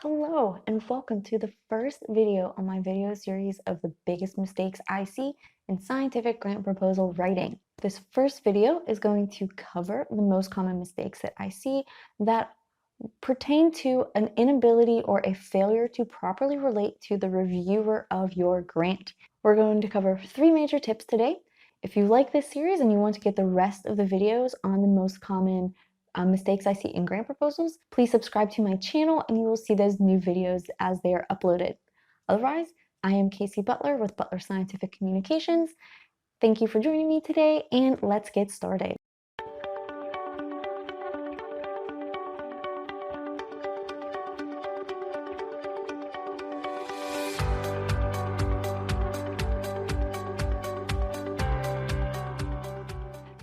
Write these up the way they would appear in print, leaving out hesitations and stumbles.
Hello and welcome to the first video on my video series of the biggest mistakes I see in scientific grant proposal writing. This first video is going to cover the most common mistakes that I see that pertain to an inability or a failure to properly relate to the reviewer of your grant. We're going to cover 3 major tips today. If you like this series and you want to get the rest of the videos on the most common mistakes I see in grant proposals, please subscribe to my channel and you will see those new videos as they are uploaded. Otherwise, I am Casey Butler with Butler Scientific Communications. Thank you for joining me today, and let's get started.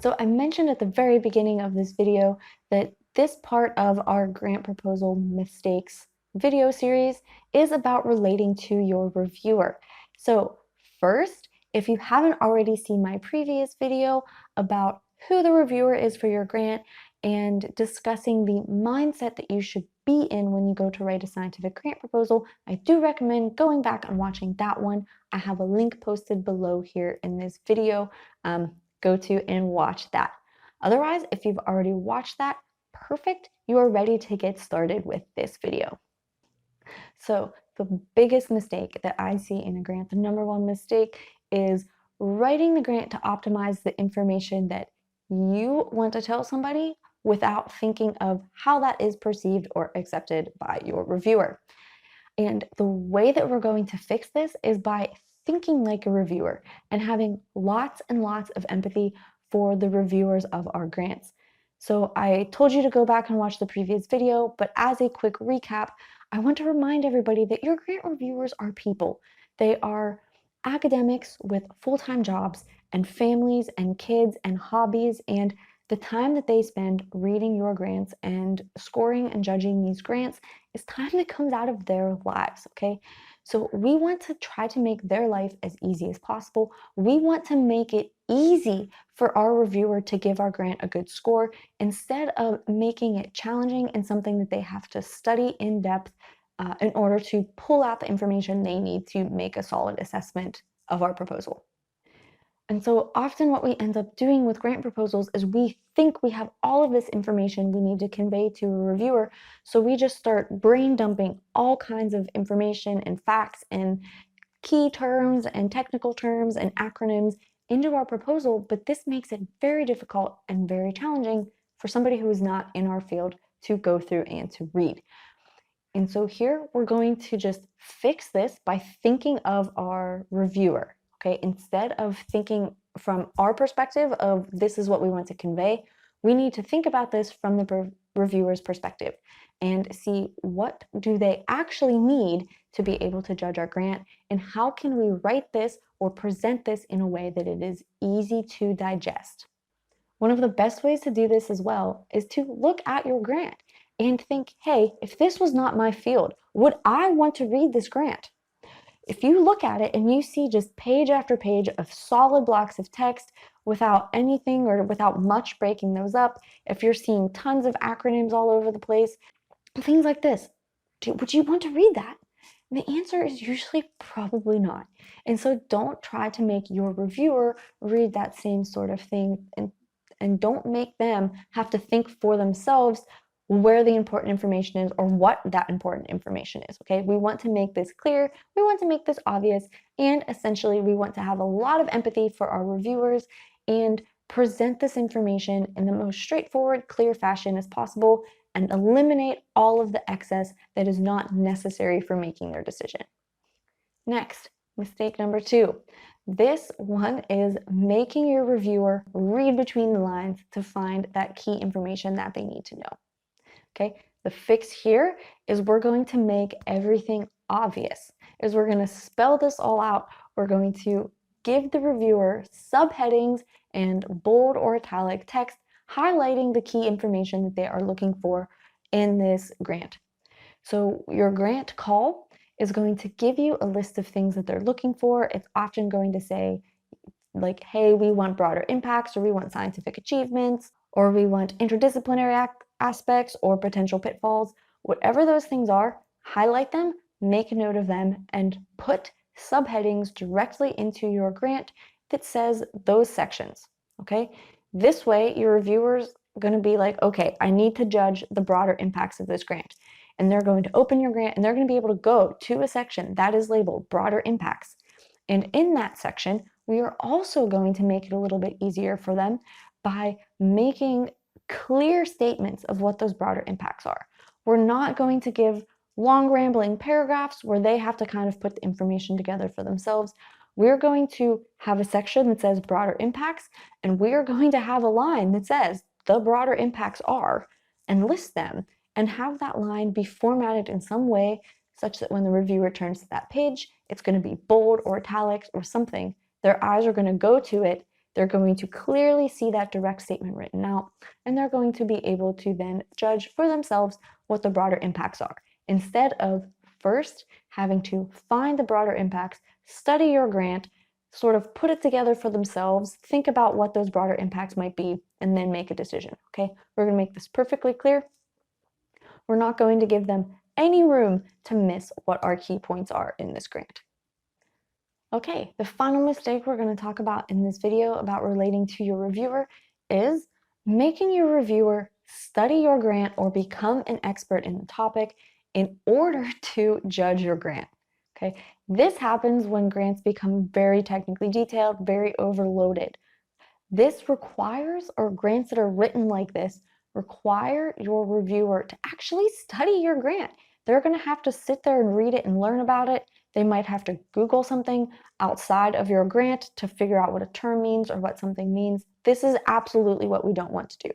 So I mentioned at the very beginning of this video that this part of our grant proposal mistakes video series is about relating to your reviewer. So first, if you haven't already seen my previous video about who the reviewer is for your grant and discussing the mindset that you should be in when you go to write a scientific grant proposal, I do recommend going back and watching that one. I have a link posted below here in this video. Go to and watch that. Otherwise, if you've already watched that, perfect, you are ready to get started with this video. So the biggest mistake that I see in a grant, the number one mistake, is writing the grant to optimize the information that you want to tell somebody without thinking of how that is perceived or accepted by your reviewer. And the way that we're going to fix this is by thinking like a reviewer and having lots and lots of empathy for the reviewers of our grants. So I told you to go back and watch the previous video, but as a quick recap, I want to remind everybody that your grant reviewers are people. They are academics with full-time jobs and families and kids and hobbies, and the time that they spend reading your grants and scoring and judging these grants is time that comes out of their lives, okay? So we want to try to make their life as easy as possible. We want to make it easy for our reviewer to give our grant a good score instead of making it challenging and something that they have to study in depth in order to pull out the information they need to make a solid assessment of our proposal. And so often what we end up doing with grant proposals is we think we have all of this information we need to convey to a reviewer, so we just start brain dumping all kinds of information and facts and key terms and technical terms and acronyms into our proposal, but this makes it very difficult and very challenging for somebody who is not in our field to go through and to read. And so here we're going to just fix this by thinking of our reviewer. Okay, instead of thinking from our perspective of this is what we want to convey, we need to think about this from the reviewer's perspective and see what do they actually need to be able to judge our grant, and how can we write this or present this in a way that it is easy to digest. One of the best ways to do this as well is to look at your grant and think, hey, if this was not my field, would I want to read this grant? If you look at it and you see just page after page of solid blocks of text without anything or without much breaking those up, if you're seeing tons of acronyms all over the place, things like this, would you want to read that? And the answer is usually probably not. And so don't try to make your reviewer read that same sort of thing, and don't make them have to think for themselves where the important information is or what that important information is, okay? We want to make this clear, we want to make this obvious, and essentially we want to have a lot of empathy for our reviewers and present this information in the most straightforward, clear fashion as possible and eliminate all of the excess that is not necessary for making their decision. Next, mistake number 2. This one is making your reviewer read between the lines to find that key information that they need to know. Okay, the fix here is we're going to make everything obvious. We're going to spell this all out. We're going to give the reviewer subheadings and bold or italic text highlighting the key information that they are looking for in this grant. So your grant call is going to give you a list of things that they're looking for. It's often going to say, like, hey, we want broader impacts, or we want scientific achievements, or we want interdisciplinary aspects or potential pitfalls. Whatever those things are, highlight them, make a note of them, and put subheadings directly into your grant that says those sections, okay? This way, your reviewer's going to be like, okay, I need to judge the broader impacts of this grant. And they're going to open your grant and they're going to be able to go to a section that is labeled broader impacts. And in that section, we are also going to make it a little bit easier for them by making clear statements of what those broader impacts are. We're not going to give long rambling paragraphs where they have to kind of put the information together for themselves. We're going to have a section that says broader impacts, and we're going to have a line that says the broader impacts are, and list them, and have that line be formatted in some way such that when the reviewer turns to that page, it's going to be bold or italics or something. Their eyes are going to go to it. They're going to clearly see that direct statement written out, and they're going to be able to then judge for themselves what the broader impacts are, instead of first having to find the broader impacts, study your grant, sort of put it together for themselves, think about what those broader impacts might be, and then make a decision, okay? We're going to make this perfectly clear. We're not going to give them any room to miss what our key points are in this grant. Okay, the final mistake we're going to talk about in this video about relating to your reviewer is making your reviewer study your grant or become an expert in the topic in order to judge your grant. Okay, this happens when grants become very technically detailed, very overloaded. This requires, or grants that are written like this, require your reviewer to actually study your grant. They're going to have to sit there and read it and learn about it. They might have to Google something outside of your grant to figure out what a term means or what something means. This is absolutely what we don't want to do.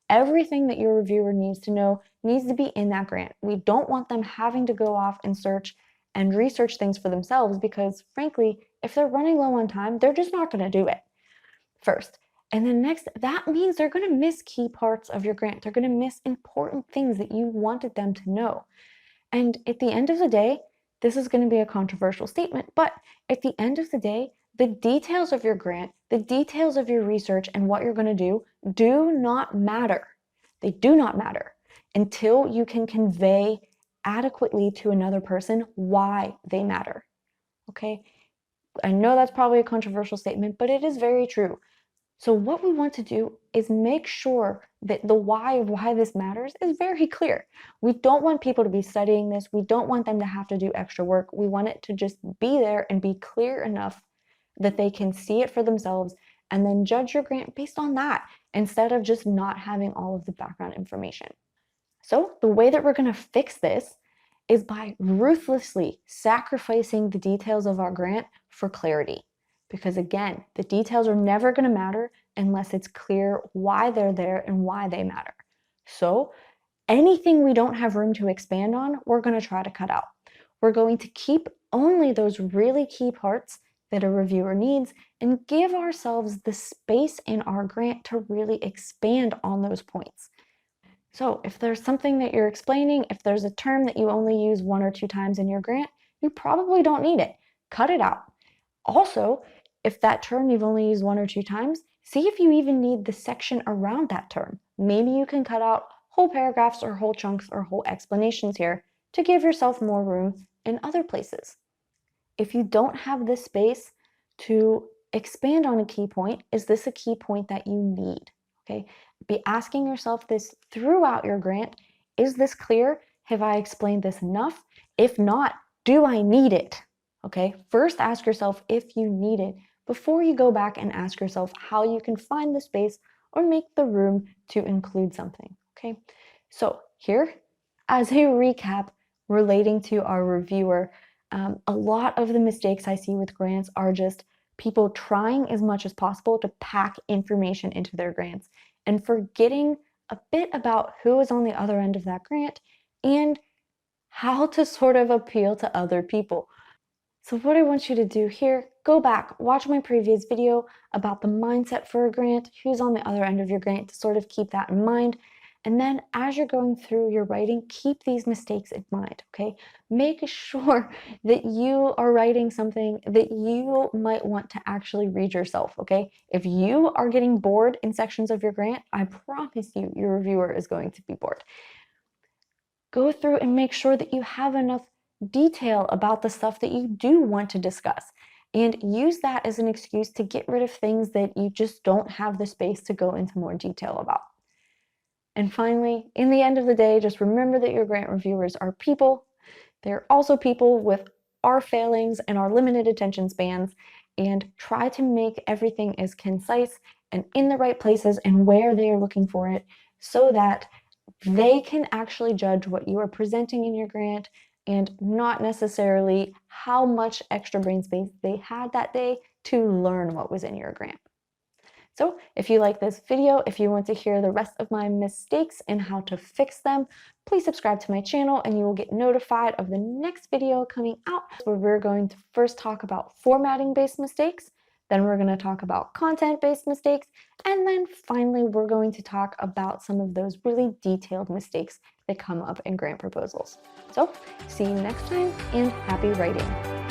Everything that your reviewer needs to know needs to be in that grant. We don't want them having to go off and search and research things for themselves because, frankly, if they're running low on time, they're just not going to do it first. And then next, that means they're going to miss key parts of your grant. They're going to miss important things that you wanted them to know. And at the end of the day, this is going to be a controversial statement, but at the end of the day, the details of your grant, the details of your research and what you're going to do not matter. They do not matter until you can convey adequately to another person why they matter. Okay? I know that's probably a controversial statement, but it is very true. So what we want to do is make sure that the why of why this matters is very clear. We don't want people to be studying this. We don't want them to have to do extra work. We want it to just be there and be clear enough that they can see it for themselves and then judge your grant based on that instead of just not having all of the background information. So the way that we're going to fix this is by ruthlessly sacrificing the details of our grant for clarity. Because again, the details are never going to matter unless it's clear why they're there and why they matter. So anything we don't have room to expand on, we're going to try to cut out. We're going to keep only those really key parts that a reviewer needs and give ourselves the space in our grant to really expand on those points. So if there's something that you're explaining, if there's a term that you only use 1 or 2 times in your grant, you probably don't need it. Cut it out. Also, if that term you've only used 1 or 2 times, see if you even need the section around that term. Maybe you can cut out whole paragraphs or whole chunks or whole explanations here to give yourself more room in other places. If you don't have this space to expand on a key point, is this a key point that you need? Okay, be asking yourself this throughout your grant. Is this clear? Have I explained this enough? If not, do I need it? Okay, first ask yourself if you need it before you go back and ask yourself how you can find the space or make the room to include something. Okay, so here, as a recap relating to our reviewer, a lot of the mistakes I see with grants are just people trying as much as possible to pack information into their grants and forgetting a bit about who is on the other end of that grant and how to sort of appeal to other people. So what I want you to do here, go back, watch my previous video about the mindset for a grant, who's on the other end of your grant to sort of keep that in mind. And then as you're going through your writing, keep these mistakes in mind, okay? Make sure that you are writing something that you might want to actually read yourself, okay? If you are getting bored in sections of your grant, I promise you, your reviewer is going to be bored. Go through and make sure that you have enough detail about the stuff that you do want to discuss, and use that as an excuse to get rid of things that you just don't have the space to go into more detail about. And finally, in the end of the day, just remember that your grant reviewers are people. They're also people with our failings and our limited attention spans, and try to make everything as concise and in the right places and where they are looking for it, so that they can actually judge what you are presenting in your grant and not necessarily how much extra brain space they had that day to learn what was in your grant. So if you like this video, if you want to hear the rest of my mistakes and how to fix them, please subscribe to my channel and you will get notified of the next video coming out, where we're going to first talk about formatting-based mistakes, then we're going to talk about content-based mistakes, and then finally we're going to talk about some of those really detailed mistakes that come up in grant proposals. So see you next time, and happy writing!